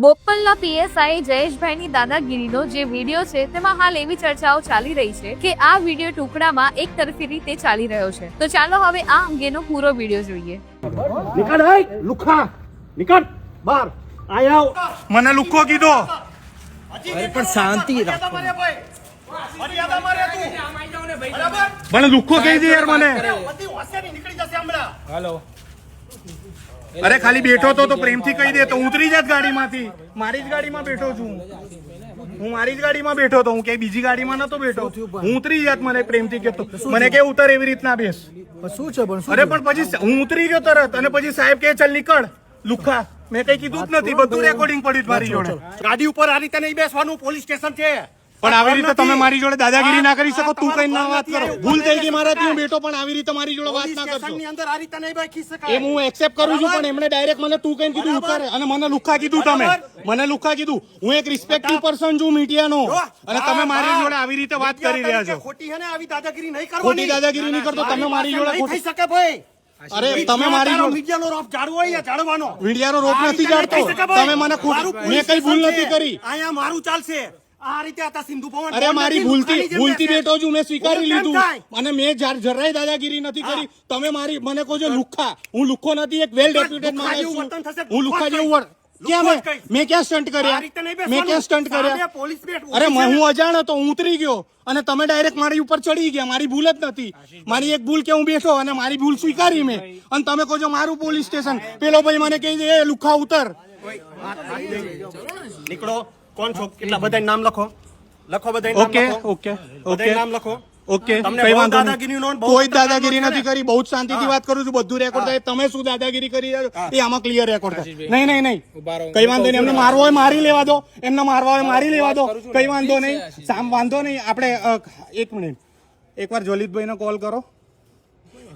બોપલના PSI જયેશભાઈની દાદાગીરીનો જે video છે તેમાં હાલ એવી ચર્ચાઓ ચાલી રહી છે કે આ વિડીયો ટુકડામાં એક તરફી રીતે ચાલી રહ્યો છે. તો ચાલો હવે આ અંગેનો પૂરો વિડીયો જોઈએ. નિકળ હે લુખા નિકળ બહાર આયાવ મને લુખો કીધો. અરે પણ શાંતિ રાખો. મને લુખો કહી દે યાર મને. હાલો અરે ખાલી બેઠો તો પ્રેમથી કહી દે તો ઉતરી જાત ગાડીમાંથી. મારી જ ગાડીમાં બેઠો છું હું મારી જ ગાડીમાં બેઠો તો હું કે બીજી ગાડીમાં નતો બેઠો. હું ઉતરી જાત મને પ્રેમથી કહેતો મને કે ઉતર એવી રીતના બેસ. શું છે પણ અરે પણ પછી હું ઉતરી ગયો તરત અને પછી સાહેબ કે ચાલ નીકળ લુખા. મેં કઈ કીધું જ નથી, બધું રેકોર્ડિંગ પડ્યું મારી જોડે. ગાડી ઉપર આ રીતે નહીં બેસવાનું, પોલીસ સ્ટેશન છે. પણ આવી રીતે તમે મારી જોડે દાદાગીરી ના કરી શકો. તું કઈ ના વાત કરો. ભૂલ થઈ ગઈ મારાથી, હું બેઠો, પણ આવી રીતે મારી જોડે વાત ના કરશો. ની અંદર આ રીતે નહીં બેસી શકાય. એ હું એક્સેપ્ટ કરું છું, પણ એમણે ડાયરેક્ટ મને તું કઈ કીધું ઉતારે અને મને લુખા કીધું. તમે મને લુખા કીધું. હું એક રિસ્પેક્ટિવ પર્સન છું મીડિયાનો, અને તમે મારી જોડે આવી રીતે વાત કરી રહ્યા છો. ખોટી હે ને આવી દાદાગીરી નહીં કરવાની. ખોટી દાદાગીરી નહીં કરતો. તમે મારી જોડે નહીં થઈ શકે ભાઈ. અરે તમે મારી જોડે મીડિયાનો રોપ જાળવો હોય જાળવાનો. મીડિયાનો રોપ નથી જાણતો. તમે મને મેં કઈ ભૂલ નથી કરી. અહીંયા મારું ચાલશે. આ રીતે હતા સિંધુ ભવન. અરે મારી ભૂલથી બેઠો છું, મેં સ્વીકારી લીધું અને મેં જરાય દાદાગીરી નથી કરી. તમે મારી મને કહો છો લુખા. હું લુખો નથી, એક વેલ ડેપ્યુટેડ માણસ છું. હું લુખા જેવું મેં ક્યાં સ્ટન્ટ કર્યા? મેં ક્યાં સ્ટન્ટ કર્યા? અરે હું અજાણ હતો, હું ઉતરી ગયો અને તમે ડાયરેક્ટ મારી ઉપર ચડી ગયા. મારી ભૂલ જ નથી. મારી એક ભૂલ કે હું બેઠો અને મારી ભૂલ સ્વીકારી મેં, અને તમે કહો છો મારું પોલીસ સ્ટેશન. પેલો ભાઈ મને કહી દે લુખા ઉતર. નીકળો. કોણ છો? કેટલા બધા નામ લખો. લખો બધા નામ. ઓકે લખો. ઓકે બધા નામ લખો. ઓકે તમને કઈ બહુ વાંધો દાદાગીરીનો નહીં. બહુ કોઈ ત્રાસ દાદાગીરી છે ને? નથી કરી. બહુ જ શાંતિથી વાત કરું છું. બધું રેકોર્ડ થાય. તમે શું દાદાગીરી કરી રહ્યા છો એ આમાં ક્લિયર રેકોર્ડ થાય. નહીં નહીં નહીં કઈ વાંધો નહીં. એમને મારવો હોય મારી લેવા દો. એમને મારવા હોય મારી લેવા દો. કઈ વાંધો નહીં. વાંધો નહીં. આપણે એક મિનિટ એકવાર જોલિતભાઈને કોલ કરો.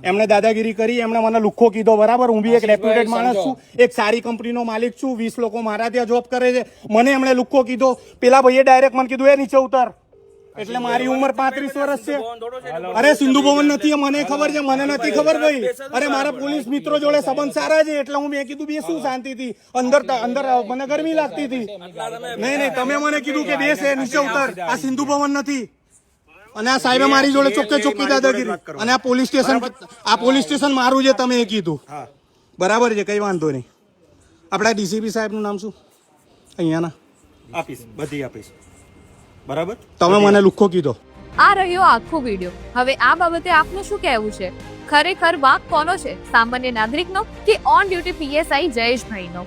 એમણે દાદાગીરી કરી, એમણે મને લુખો કીધો. બરાબર, હું બી એક રેપ્યુટેડ માણસ છું, એક સારી કંપનીનો માલિક છું. 20 લોકો મારા ત્યાં જોબ કરે છે. મને એમણે લુખો કીધો. પેલા ભાઈએ ડાયરેક્ટ મને કીધું એ નીચે ઉતર. એટલે મારી ઉંમર 35 વર્ષ છે. અરે સિંધુ ભવન નથી, મને ખબર છે. મને નથી ખબર ભાઈ. અરે મારા પોલીસ મિત્રો જોડે સંબંધ સારા છે, એટલે હું મેં કીધું બેસું શાંતિથી. અંદર મને ગરમી લાગતી હતી. નહીં તમે મને કીધું કે બેસ નીચે ઉતર. આ સિંધુ ભવન નથી. અને આ સાહેબે મારી જોડે ચોખ્ખી દાદાગીરી. અને આ પોલીસ સ્ટેશન મારું છે, તમે એ કીધું. બરાબર છે, કઈ વાંધો નહીં. આપણા ડીસીપી સાહેબનું નામ શું અહીંયાના? આપીશ, બધી આપીશ. બરાબર, તમે મને લુખો કીધો. આ રહ્યો આખો વિડીયો. હવે આ બાબતે આપનું શું કહેવું છે? ખરેખર વાંક કોનો છે? સામાન્ય નાગરિકનો કે ઓન ડ્યુટી પીએસઆઈ જયેશભાઈનો?